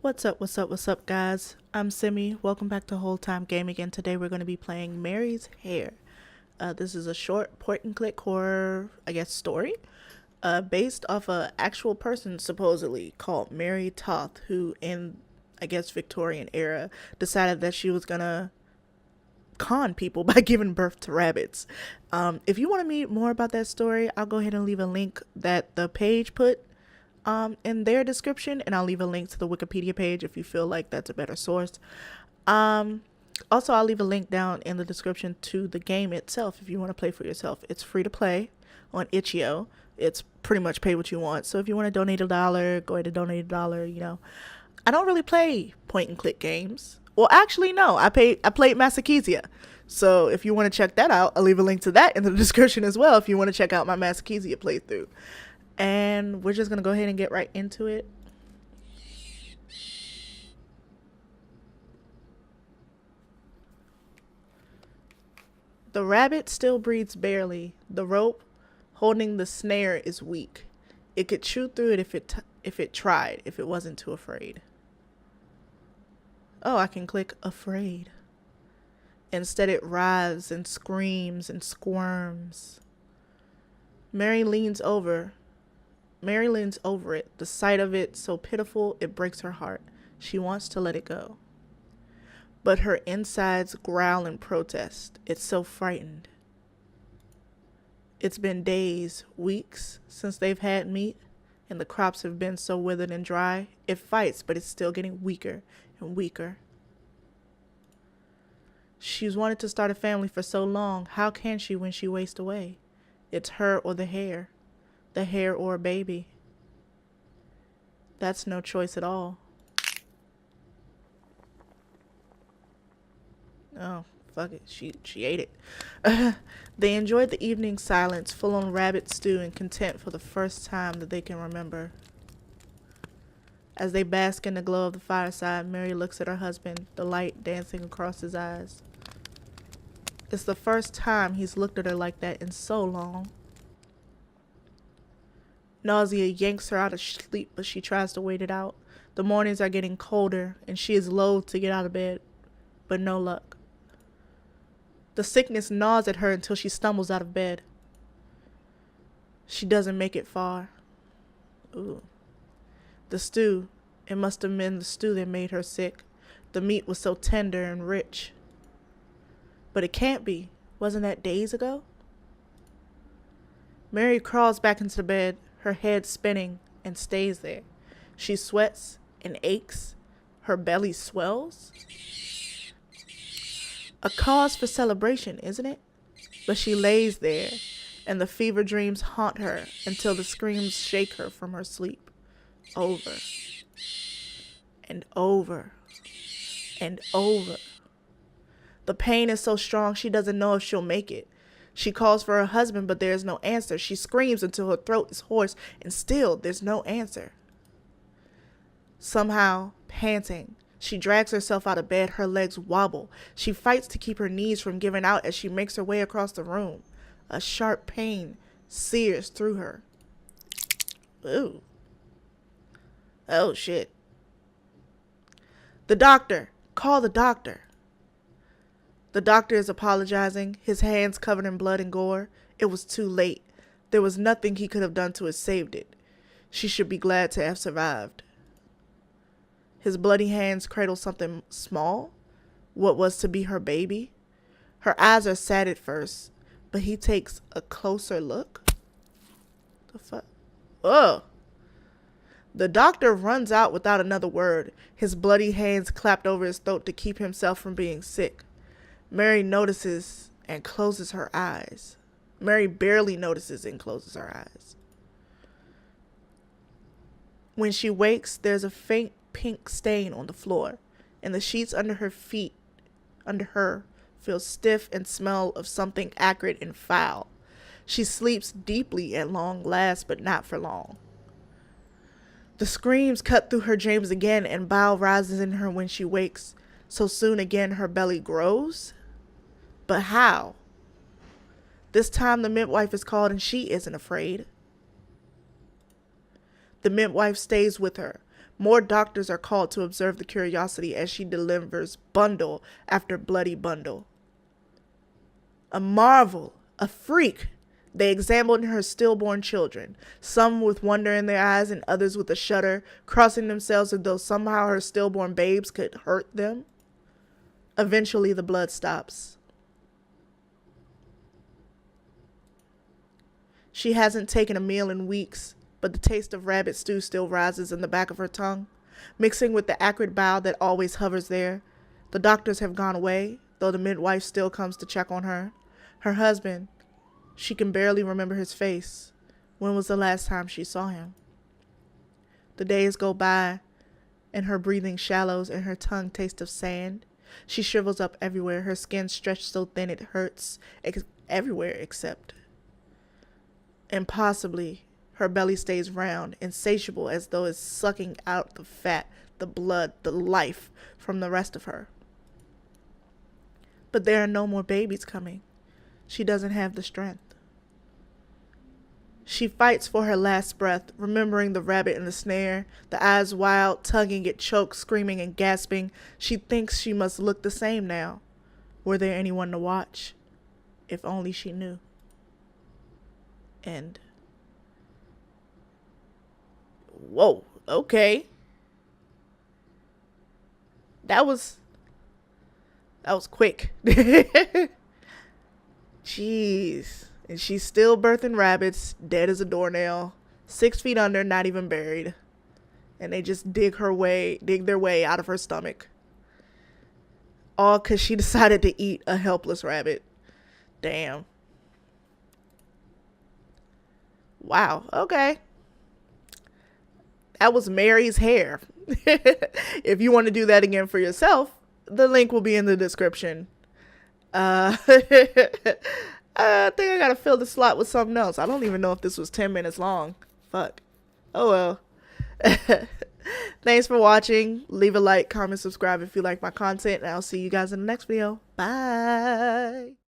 What's up, guys? I'm Simi. Welcome back to Whole Time Gaming, and today we're going to be playing Mary's Hare. This is a short point-and-click horror, story, based off a actual person, supposedly, called Mary Toth, who, in, Victorian era, decided that she was going to con people by giving birth to rabbits. If you want to read more about that story, I'll go ahead and leave a link that the page put in their description, and I'll leave a link to the Wikipedia page if you feel like that's a better source. Also, I'll leave a link down in the description to the game itself if you want to play for yourself. It's free to play on Itch.io. It's pretty much pay what you want. So if you want to donate $1, go ahead and donate $1. I don't really play point and click games. Well, actually, no. I played Massakesia. So if you want to check that out, I'll leave a link to that in the description as well if you want to check out my Massakesia playthrough. And we're just going to go ahead and get right into it. The rabbit still breathes barely. The rope holding the snare is weak. It could chew through it if it tried, if it wasn't too afraid. Oh, I can click afraid. Instead, it writhes and screams and squirms. Mary leans over it, the sight of it so pitiful it breaks her heart. She wants to let it go. But her insides growl in protest. It's so frightened. It's been days, weeks, since they've had meat, and the crops have been so withered and dry. It fights, but it's still getting weaker and weaker. She's wanted to start a family for so long. How can she when she wastes away? It's her or the hare or a baby. That's no choice at all. Oh, fuck it. She ate it. They enjoyed the evening silence, full on rabbit stew and content for the first time that they can remember. As they bask in the glow of the fireside, Mary looks at her husband, the light dancing across his eyes. It's the first time he's looked at her like that in so long. Nausea yanks her out of sleep, but she tries to wait it out. The mornings are getting colder, and she is loath to get out of bed, but no luck. The sickness gnaws at her until she stumbles out of bed. She doesn't make it far. Ooh. The stew. It must have been the stew that made her sick. The meat was so tender and rich. But it can't be. Wasn't that days ago? Mary crawls back into the bed, her head spinning, and stays there. She sweats and aches. Her belly swells. A cause for celebration, isn't it? But she lays there, and the fever dreams haunt her until the screams shake her from her sleep. Over and over and over. The pain is so strong she doesn't know if she'll make it. She calls for her husband, but there is no answer. She screams until her throat is hoarse, and still there's no answer. Somehow, panting, she drags herself out of bed. Her legs wobble. She fights to keep her knees from giving out as she makes her way across the room. A sharp pain sears through her. Ooh. Oh, shit. The doctor. Call the doctor. The doctor is apologizing, his hands covered in blood and gore. It was too late. There was nothing he could have done to have saved it. She should be glad to have survived. His bloody hands cradle something small, what was to be her baby. Her eyes are sad at first, but he takes a closer look. The fuck? Ugh. The doctor runs out without another word, his bloody hands clapped over his throat to keep himself from being sick. Mary notices and closes her eyes. Mary barely notices and closes her eyes. When she wakes, there's a faint pink stain on the floor, and the sheets under her feel stiff and smell of something acrid and foul. She sleeps deeply at long last, but not for long. The screams cut through her dreams again, and bile rises in her when she wakes. So soon again her belly grows. But how? This time the midwife is called, and she isn't afraid. The midwife stays with her, More doctors are called to observe the curiosity as she delivers bundle after bloody bundle. A marvel, a freak. They examined her stillborn children, some with wonder in their eyes and others with a shudder, crossing themselves as though somehow her stillborn babes could hurt them. Eventually the blood stops. She hasn't taken a meal in weeks, but the taste of rabbit stew still rises in the back of her tongue, mixing with the acrid bile that always hovers there. The doctors have gone away, though the midwife still comes to check on her. Her husband, she can barely remember his face. When was the last time she saw him? The days go by, and her breathing shallows and her tongue tastes of sand. She shrivels up everywhere, her skin stretched so thin it hurts everywhere except. Impossibly, her belly stays round, insatiable as though it's sucking out the fat, the blood, the life from the rest of her. But there are no more babies coming. She doesn't have the strength. She fights for her last breath, remembering the rabbit in the snare, the eyes wild, tugging at choke, screaming and gasping. She thinks she must look the same now. Were there anyone to watch? If only she knew. End. Whoa, okay. That was quick. Jeez. And she's still birthing rabbits, dead as a doornail, 6 feet under, not even buried. And they just dig their way out of her stomach. All because she decided to eat a helpless rabbit. Damn. Wow, okay. That was Mary's Hare. If you want to do that again for yourself, the link will be in the description. I think I gotta fill the slot with something else. I don't even know if this was 10 minutes long. Fuck. Oh well. Thanks for watching. Leave a like, comment, subscribe if you like my content, and I'll see you guys in the next video. Bye.